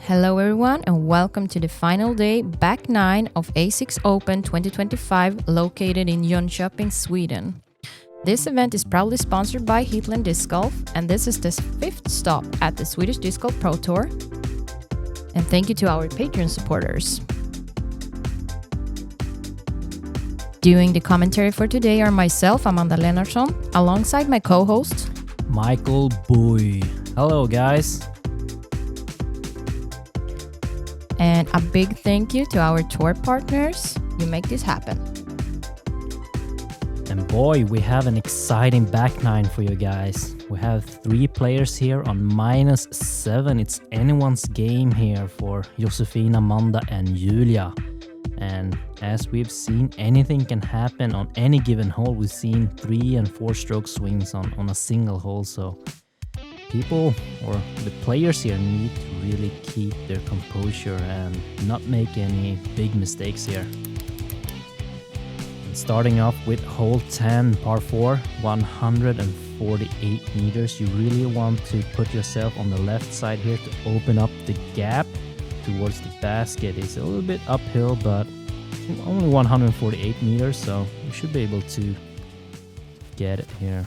Hello everyone and welcome to the final day, back 9 of A6 Open 2025 located in Jönköping, Sweden. This event is proudly sponsored by Heatland Disc Golf and this is the 5th stop at the Swedish Disc Golf Pro Tour. And thank you to our Patreon supporters. Doing the commentary for today are myself, Amanda Lennartsson, alongside my co-host, Michael Boy. Hello guys. And a big thank you to our tour partners. You make this happen. And boy, we have an exciting back nine for you guys. We have 3 players here on -7. It's anyone's game here for Josefine, Amanda and Julia. And as we've seen, anything can happen on any given hole. We've seen 3 and 4 stroke swings on a single hole. So people or the players here need to really keep their composure and not make any big mistakes here. And starting off with hole 10, par 4, 148 meters. You really want to put yourself on the left side here to open up the gap towards the basket. It's a little bit uphill, but only 148 meters, so you should be able to get it here.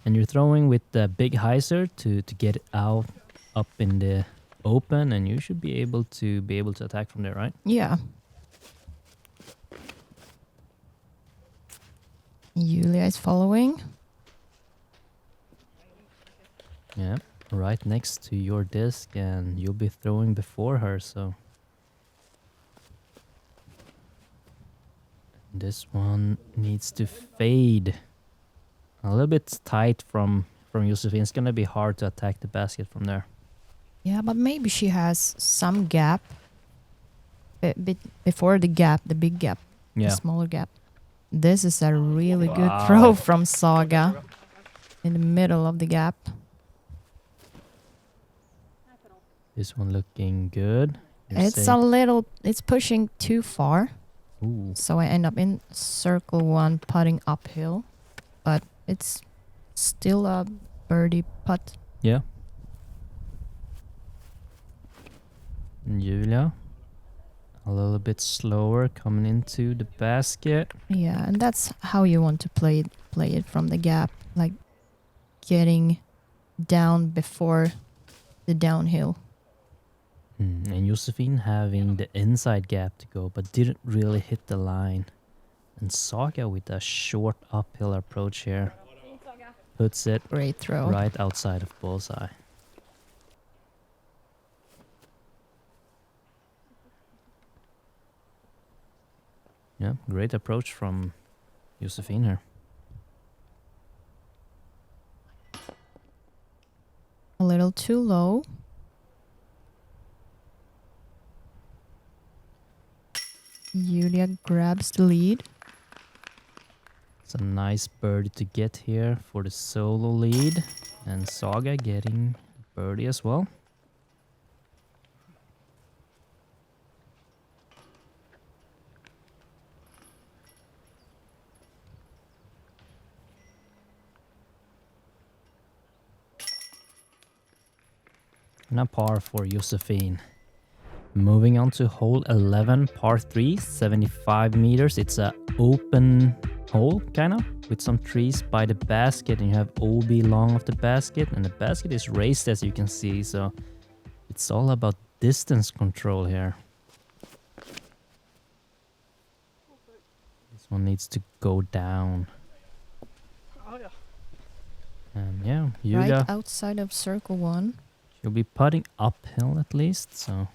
And you're throwing with the big hyzer to get it out up in the open, and you should be able to attack from there, right? Yeah. Julia is following. Yeah, right next to your disc, and you'll be throwing before her, so this one needs to fade. A little bit tight from Josefine. It's going to be hard to attack the basket from there. Yeah, but maybe she has some gap before the gap, the big gap, Yeah. the smaller gap. This is a really good throw from Saga in the middle of the gap. This one looking good. It's pushing too far. Ooh. So I end up in circle 1 putting uphill, but it's still a birdie putt. Yeah. And Julia, a little bit slower coming into the basket. Yeah, and that's how you want to play it from the gap, like getting down before the downhill. And Josefine having the inside gap to go, but didn't really hit the line. And Saga with a short uphill approach here. Puts it Great throw. right outside of bullseye. Yeah, great approach from Josefine here. A little too low. Julia grabs the lead. It's a nice birdie to get here for the solo lead. And Saga getting birdie as well. And a par for Josefine. Moving on to hole 11, par 3, 75 meters. It's a open hole, kind of, with some trees by the basket, and you have OB long of the basket, and the basket is raised, as you can see, so it's all about distance control here. This one needs to go down. And yeah, Julia, Right outside of circle 1. she'll be putting uphill at least, so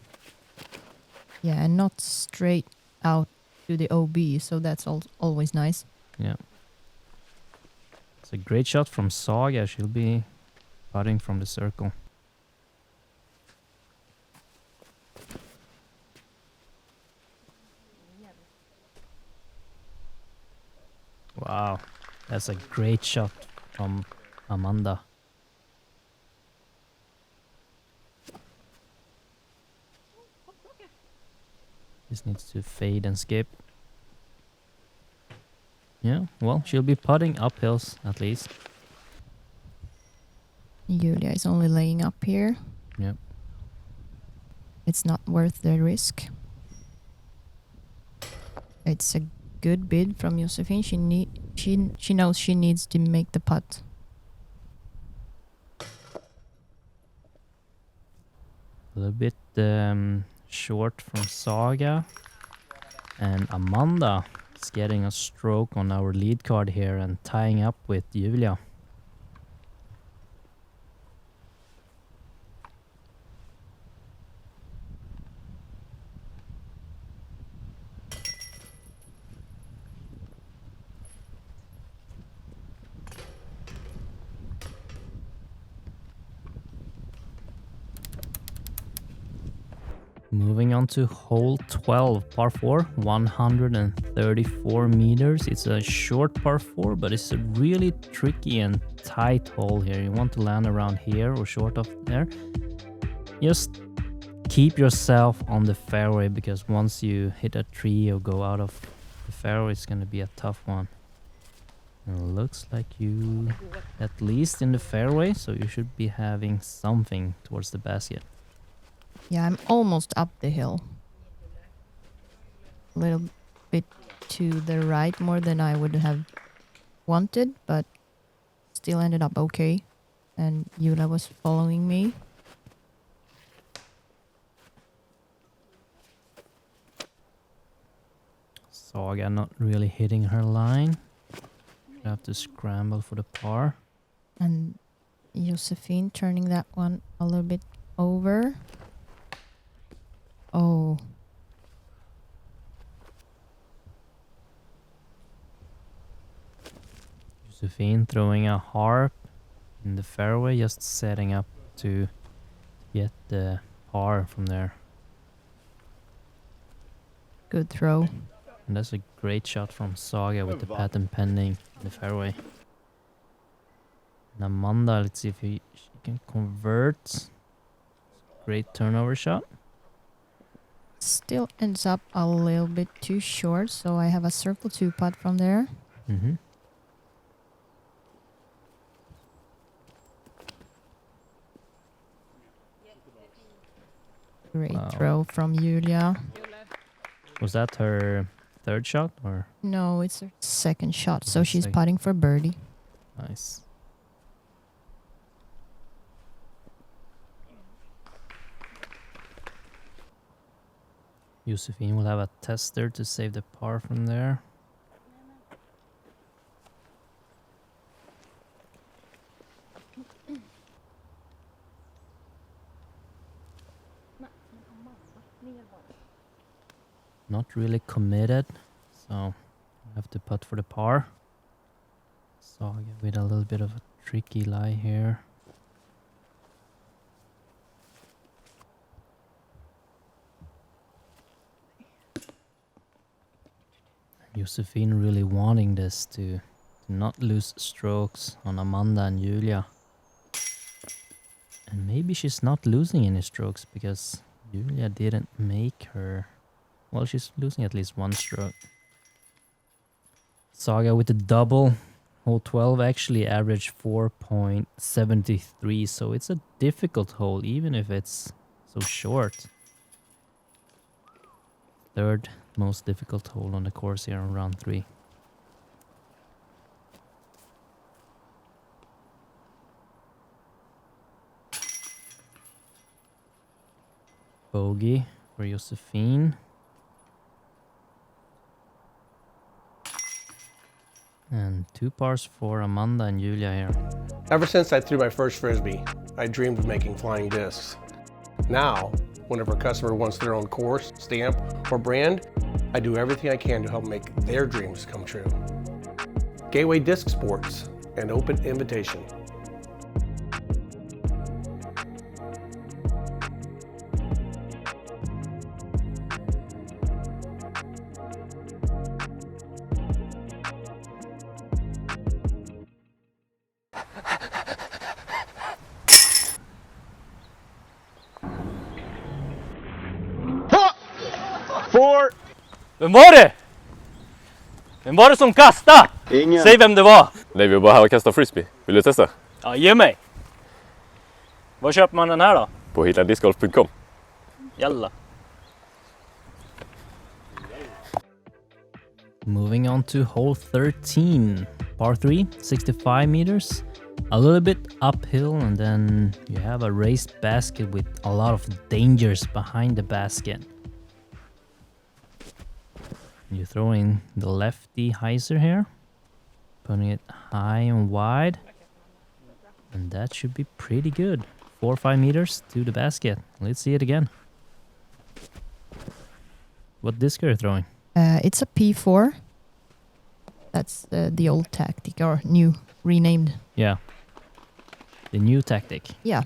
Yeah, and not straight out to the OB, so that's always nice. yeah. It's a great shot from Saga. She'll be putting from the circle. Wow, that's a great shot from Amanda. This needs to fade and skip. Yeah, well, she'll be putting uphills at least. Julia is only laying up here. Yep. it's not worth the risk. It's a good bid from Josefine. She knows she needs to make the putt. A little bit short from Saga. And Amanda is getting a stroke on our lead card here and tying up with Julia. Moving on to hole 12, par 4, 134 meters. It's a short par 4, but it's a really tricky and tight hole here. You want to land around here or short of there. Just keep yourself on the fairway, because once you hit a tree or go out of the fairway, it's going to be a tough one. And it looks like you at least in the fairway, so you should be having something towards the basket. Yeah, I'm almost up the hill. A little bit to the right, more than I would have wanted, but still ended up okay. And Julia was following me. Saga not really hitting her line. You have to scramble for the par. And Josefine turning that one a little bit over. Oh. Josefine throwing a harp in the fairway, just setting up to get the par from there. Good throw. And that's a great shot from Saga with the patent pending in the fairway. And Amanda, let's see if she can convert. Great turnover shot. Still ends up a little bit too short, so I have a circle 2 putt from there. Mm-hmm. Great throw from Julia. Was that her third shot or? No, it's her second shot, so she's putting for birdie. Nice. Josefine will have a tester to save the par from there. Not really committed, so I have to putt for the par. Saga with a little bit of a tricky lie here. Josefine really wanting this to not lose strokes on Amanda and Julia. And maybe she's not losing any strokes because Julia didn't make her. Well, she's losing at least one stroke. Saga with the double. Hole 12 actually averaged 4.73, so it's a difficult hole even if it's so short. Third most difficult hole on the course here on round 3. Bogey for Josefine. And 2 pars for Amanda and Julia here. Ever since I threw my first Frisbee, I dreamed of making flying discs. Now, whenever a customer wants their own course, stamp, or brand, I do everything I can to help make their dreams come true. Gateway Disc Sports, an open invitation. Vem var det? Vem var det som kastade? Ingen. Säg vem det var. Nej, vi var bara här och kastade frisbee. Vill du testa? Ja, ge mig. Var köper man den här då? På hitladiscgolf.com. Yalla. Moving on to hole 13, par 3, 65 meters. A little bit uphill, and then you have a raised basket with a lot of dangers behind the basket. You throw in the lefty hyzer here, putting it high and wide, and that should be pretty good. 4 or 5 meters to the basket. Let's see it again. What disc are you throwing? It's a P4. That's the old tactic, or new, renamed. Yeah. The new tactic. Yeah.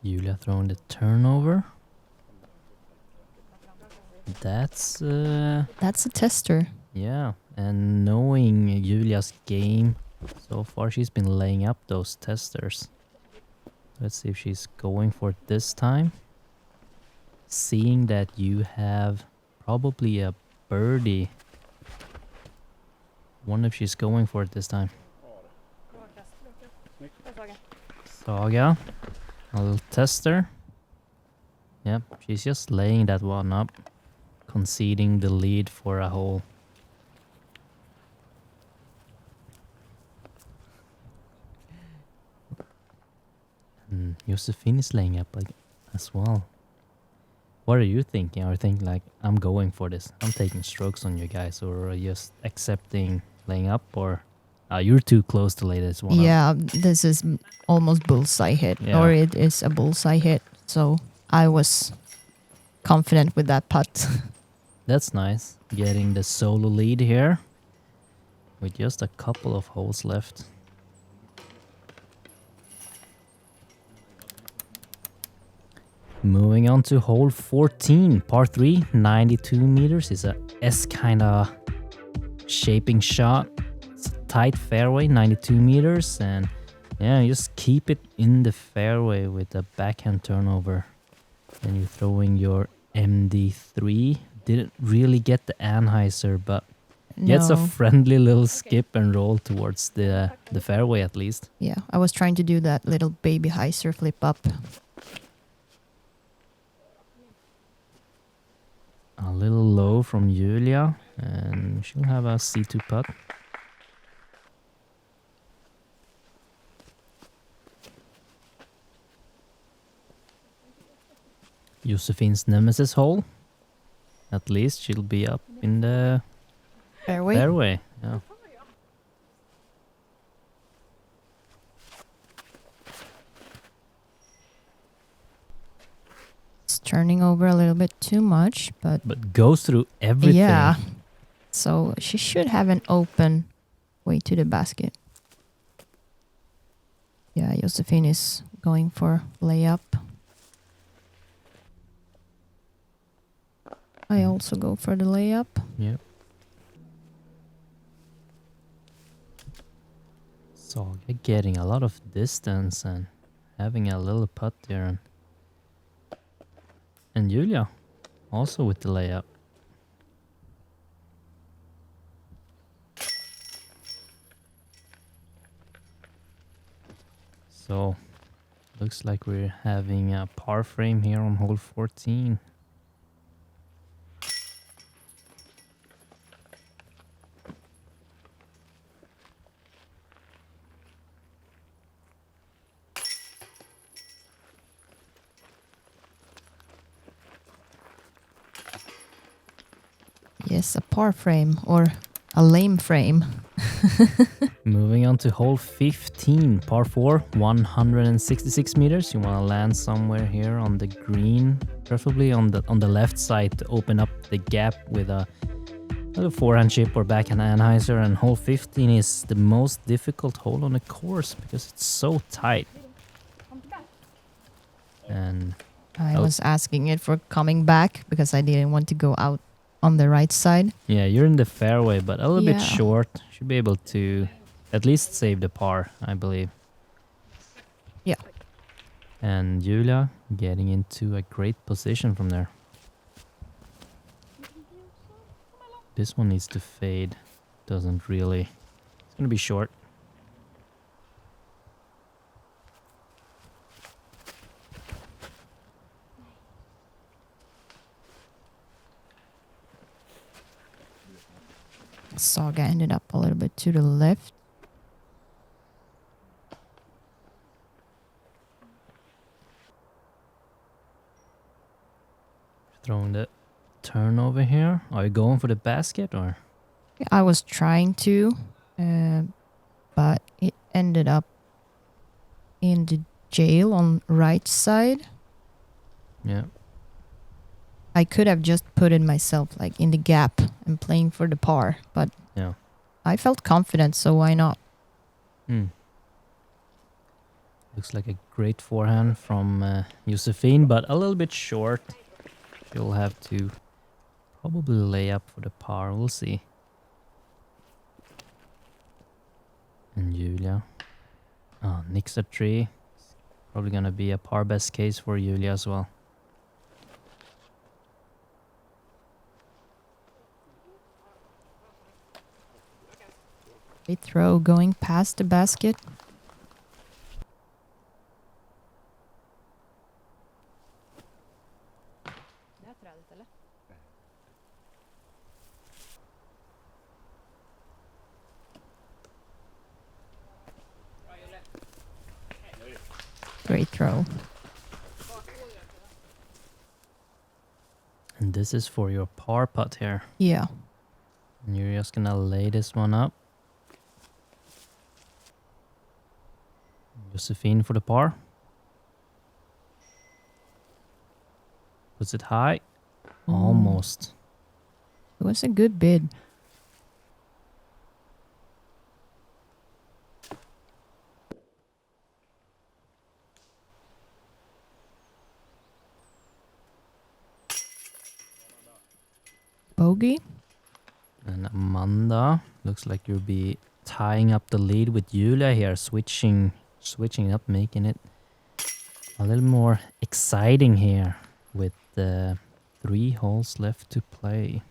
Julia throwing the turnover. That's a tester. yeah, and knowing Julia's game so far, she's been laying up those testers. Let's see if she's going for it this time. Seeing that you have probably a birdie. Wonder if she's going for it this time. Saga, a little tester. Yep, she's just laying that one up, conceding the lead for a hole. And Josefine is laying up like as well. What are you thinking? Are you thinking like, I'm going for this, I'm taking strokes on you guys, or are you just accepting laying up, or you're too close to lay this one up? Yeah, this is almost bullseye hit, or it is a bullseye hit. So I was confident with that putt. That's nice. Getting the solo lead here with just a couple of holes left. Moving on to hole 14, par 3, 92 meters. It's a S kind of shaping shot. It's a tight fairway, 92 meters. And yeah, you just keep it in the fairway with a backhand turnover. And you're throwing your MD3. Didn't really get the anhyzer, but gets a friendly little skip and roll towards the fairway at least. Yeah, I was trying to do that little baby hyzer flip up. A little low from Julia, and she'll have a C2 putt. Josefine's nemesis hole. At least she'll be up in the fairway. Yeah. Turning over a little bit too much, but goes through everything. Yeah, so she should have an open way to the basket. Yeah, Josefine is going for layup. I also go for the layup. Yep. Saga getting a lot of distance and having a little putt there. And Julia also with the layup. So looks like we're having a par frame here on hole 14. Yes, a par frame or a lame frame. Moving on to hole 15, par 4, 166 meters. You want to land somewhere here on the green, preferably on the left side to open up the gap with a little forehand chip or backhand anhyzer. And hole 15 is the most difficult hole on the course because it's so tight. And I was asking it for coming back because I didn't want to go out on the right side. Yeah, you're in the fairway, but a little bit short. Should be able to at least save the par, I believe. Yeah. And Julia getting into a great position from there. This one needs to fade. Doesn't really. It's going to be short. Saga ended up a little bit to the left. Throwing the turn over here. Are you going for the basket or? I was trying to, but it ended up in the jail on right side. Yeah. I could have just put it myself like in the gap and playing for the par, but Yeah. I felt confident, so why not? Looks like a great forehand from Josefine, but a little bit short. You'll have to probably lay up for the par. We'll see. And Julia. Oh, nicks a tree. Probably gonna be a par best case for Julia as well. They throw going past the basket. Great throw. And this is for your par putt here. Yeah. And you're just gonna lay this one up. Josefine for the par. Puts it high. Almost. It was a good bid. Bogey. And Amanda, looks like you'll be tying up the lead with Julia here, switching up, making it a little more exciting here with 3 holes left to play.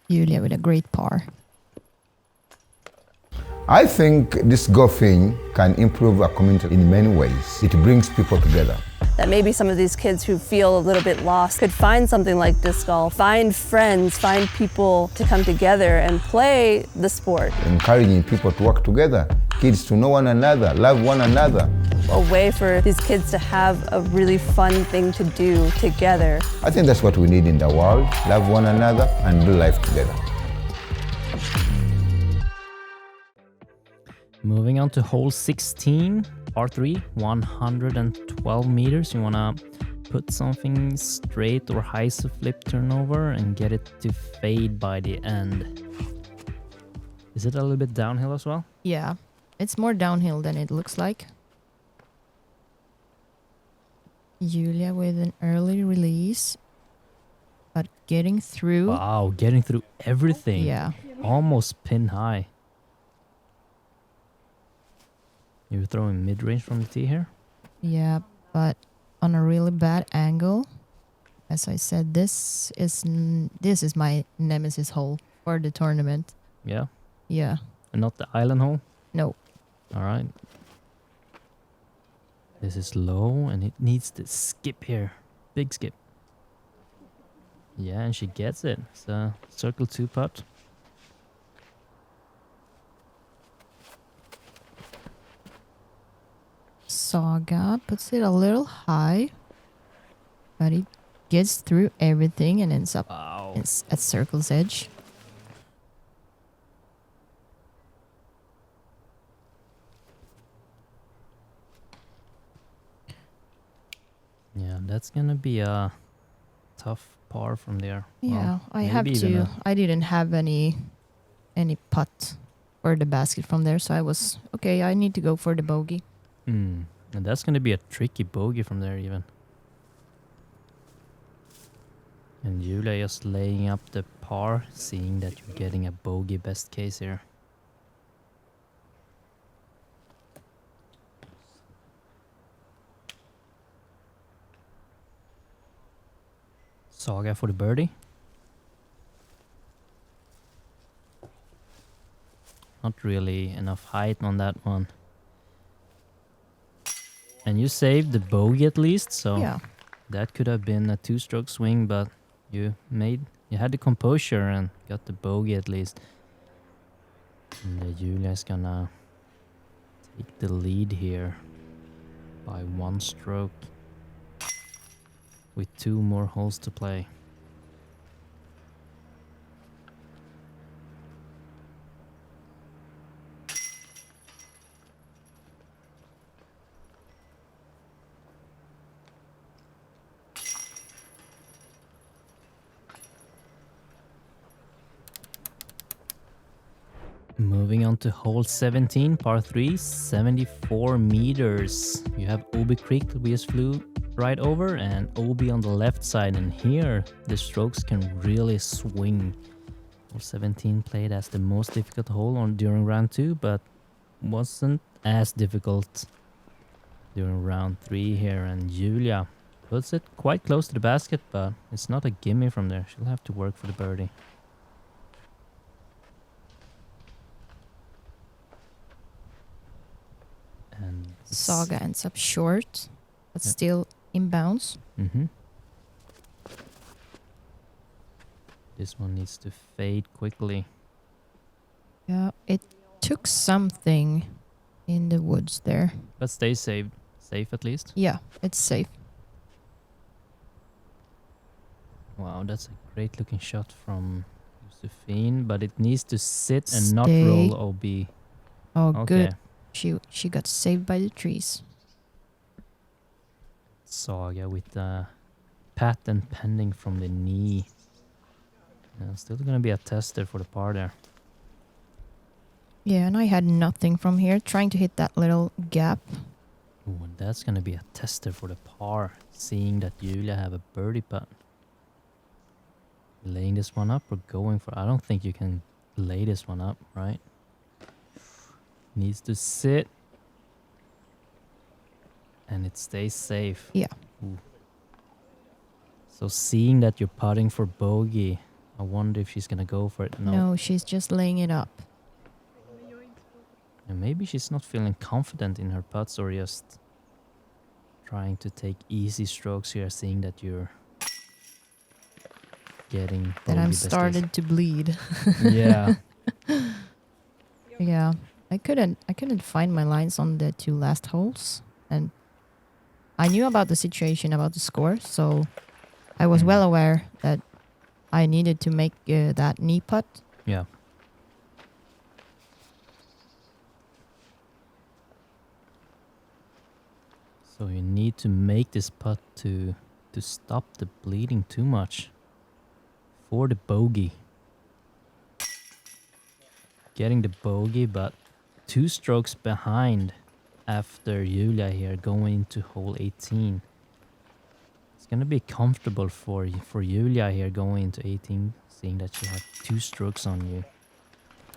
Julia with a great par. I think this golfing can improve our community in many ways. It brings people together. That maybe some of these kids who feel a little bit lost could find something like disc golf, find friends, find people to come together and play the sport. Encouraging people to work together, kids to know one another, love one another. A way for these kids to have a really fun thing to do together. I think that's what we need in the world, love one another and do life together. Moving on to hole 16, par 3, 112 meters. You want to put something straight or high flip turnover and get it to fade by the end. Is it a little bit downhill as well? Yeah. It's more downhill than it looks like. Julia with an early release, but getting through. Wow, getting through everything. Yeah. Almost pin high. You're throwing mid-range from the tee here? Yeah, but on a really bad angle. As I said, this is my nemesis hole for the tournament. Yeah. Yeah. And not the island hole? No. All right. This is low and it needs the skip here. Big skip. Yeah, and she gets it. It's a circle 2 putt. Saga puts it a little high, but it gets through everything and ends up at circle's edge. Yeah, that's gonna be a tough par from there. Yeah, Well, I have maybe even to. I didn't have any putt for the basket from there, so I was okay. I need to go for the bogey. And that's gonna be a tricky bogey from there even. And Julia just laying up the par, seeing that you're getting a bogey best case here. Saga for the birdie. Not really enough height on that one. And you saved the bogey at least, so Yeah. that could have been a 2-stroke swing, but you had the composure and got the bogey at least. And Julia's gonna take the lead here by 1 stroke with 2 more holes to play. Moving on to hole 17, par 3, 74 meters. You have Obi Creek that we just flew right over and Obi on the left side, and here the strokes can really swing. Hole 17 played as the most difficult hole during round 2, but wasn't as difficult during round 3 here, and Julia puts it quite close to the basket, but it's not a gimme from there. She'll have to work for the birdie. And Saga ends up short, but still inbounds. This one needs to fade quickly. Yeah, it took something in the woods there. But stay safe at least. Yeah, it's safe. Wow, that's a great looking shot from Josefine, but it needs to sit and not Stay. roll OB. Oh, Okay. good. She got saved by the trees. Saga with the patent pending from the knee. Still gonna be a tester for the par there. Yeah, and I had nothing from here, trying to hit that little gap. Ooh, and that's gonna be a tester for the par, seeing that Julia have a birdie putt. Laying this one up or going for... I don't think you can lay this one up, right? Needs to sit. And it stays safe. Yeah. Ooh. So seeing that you're putting for bogey, I wonder if she's gonna go for it. No, she's just laying it up. And maybe she's not feeling confident in her putts, or just trying to take easy strokes here, seeing that you're getting That I'm started to bleed. Yeah. Yeah. I couldn't find my lines on the 2 last holes, and I knew about the situation, about the score, so I was well aware that I needed to make that knee putt. Yeah. So you need to make this putt to stop the bleeding too much for the bogey. Getting the bogey, but 2 strokes behind after Julia here going into hole 18. It's gonna be comfortable for Julia here going into 18, seeing that she has 2 strokes on you.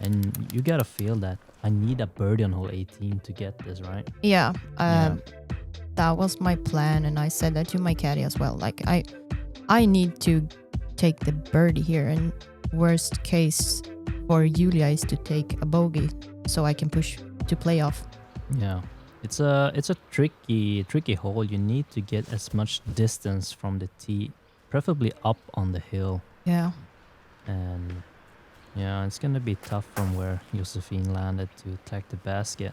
And you gotta feel that I need a birdie on hole 18 to get this, right? Yeah. That was my plan, and I said that to my caddy as well. Like, I need to take the birdie here, and worst case for Julia is to take a bogey so I can push to playoff. Yeah. It's a tricky hole. You need to get as much distance from the tee, preferably up on the hill. Yeah. And yeah, it's gonna be tough from where Josefine landed to attack the basket.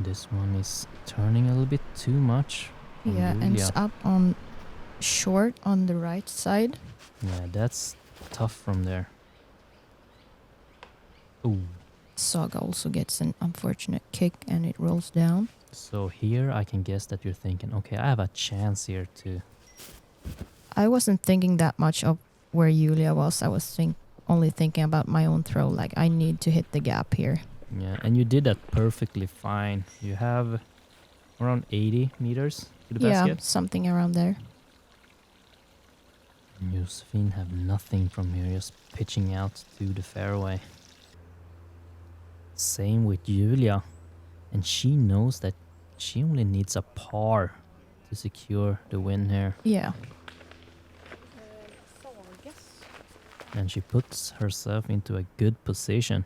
This one is turning a little bit too much. Yeah, ends up on short on the right side. Yeah, that's tough from there. Ooh. Saga also gets an unfortunate kick, and it rolls down. So here I can guess that you're thinking, okay, I have a chance here to... I wasn't thinking that much of where Julia was. I was only thinking about my own throw. Like, I need to hit the gap here. Yeah, and you did that perfectly fine. You have around 80 meters to the basket. Yeah, something around there. Josefine have nothing from here, just pitching out to the fairway. Same with Julia, and she knows that she only needs a par to secure the win here. Yeah. And she puts herself into a good position.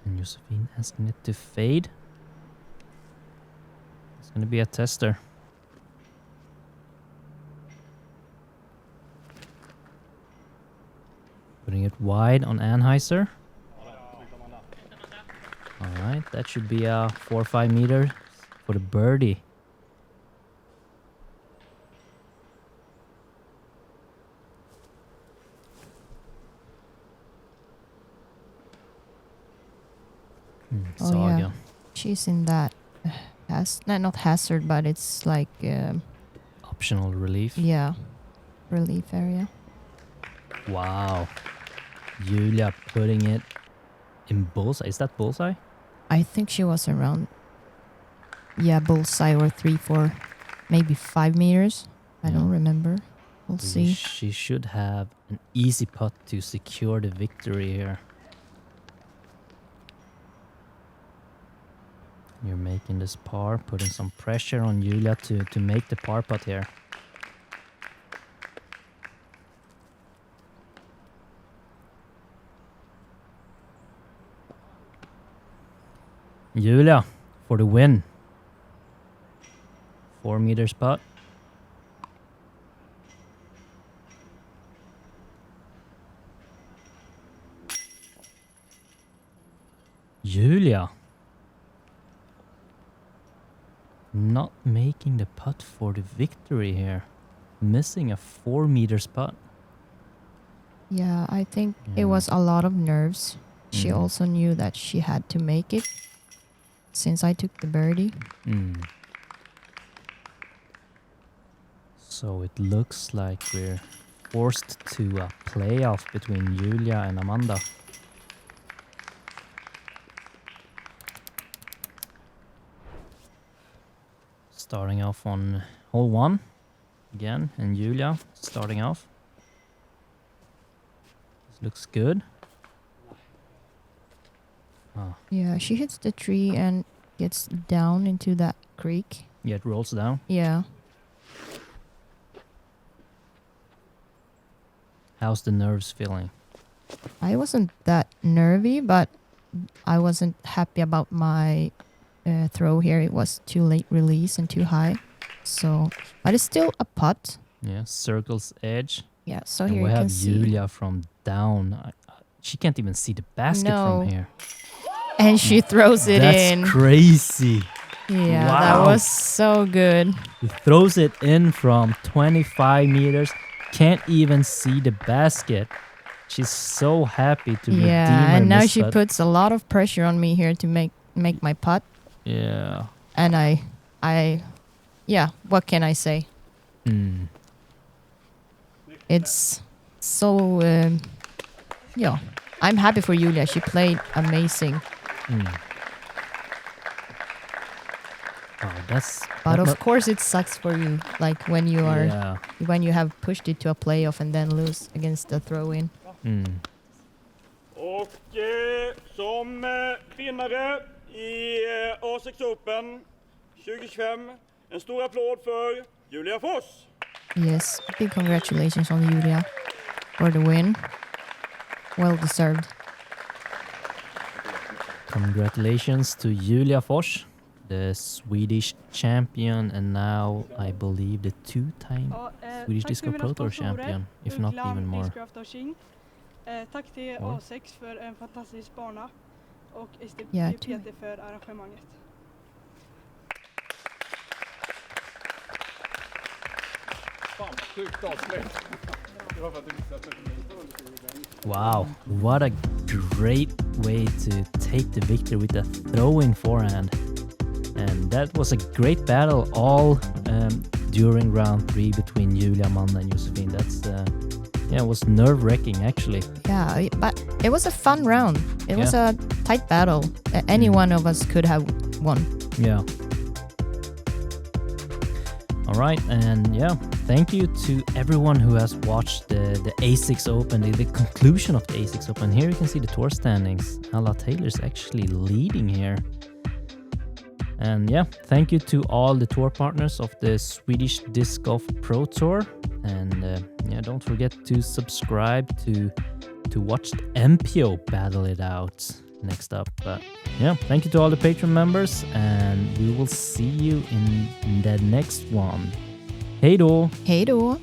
And Josefine asking it to fade. It's going to be a tester. Putting it wide on Anheuser. Alright, that should be a 4 or 5 meter for the birdie. Oh, Saga. yeah. She's in that not hazard, but it's like Optional relief. yeah, relief area. Wow. Julia putting it in bullseye. Is that bullseye? I think she was around bullseye or 3, 4, maybe 5 meters. I don't remember. We'll see. She should have an easy putt to secure the victory here. You're making this par, putting some pressure on Julia to make the par putt here. Julia for the win. 4 meters putt. Julia not making the putt for the victory here. Missing a 4 meters putt. Yeah, I think it was a lot of nerves. She Mm. also knew that she had to make it since I took the birdie. So it looks like we're forced to a playoff between Julia and Amanda. Starting off on hole 1 again, and Julia starting off. This looks good. Yeah, she hits the tree and gets down into that creek. Yeah, it rolls down. Yeah. How's the nerves feeling? I wasn't that nervy, but I wasn't happy about my throw here. It was too late release and too high. So, but it's still a putt. Yeah, circle's edge. Yeah, so And here we you can have see. Julia from down. She can't even see the basket No. from here. And she throws it That's in. crazy. Yeah, Wow. that was so good. He throws it in from 25 meters. Can't even see the basket. She's so happy to redeem Yeah, her and now miss she putt. puts a lot of pressure on me here to make my putt. Yeah. And yeah, what can I say? It's so, yeah. I'm happy for Julia. She played amazing. Oh, that's. But that of mu- course it sucks for you. Like when you are, Yeah. when you have pushed it to a playoff and then lose against the throw-in. Och som vinnare i A6 Open 2025, en stor applåd för Julia Fors. Yes, big congratulations on Julia for the win. Well deserved. Congratulations to Julia Fors, the Swedish champion, and now I believe the 2-time Swedish Disco Pro Tour champion, if not even more. Tack till A6 för en fantastisk bana och Yeah, SDGPT för arrangemanget. Wow, what a great way to take the victory with a throwing forehand. And that was a great battle all during round 3 between Julia, Amanda and Josefine. That's yeah, it was nerve-wracking actually. Yeah, but it was a fun round. It was a tight battle. Any one of us could have won. Yeah. All right, and yeah, thank you to everyone who has watched the A6 Open, the conclusion of the A6 Open. Here you can see the tour standings. Alla Taylor's actually leading here. And yeah, thank you to all the tour partners of the Swedish Disc Golf Pro Tour. And yeah, don't forget to subscribe to watch the MPO battle it out next up. But yeah, thank you to all the Patreon members, and we will see you in the next one. Hej då! Hej då!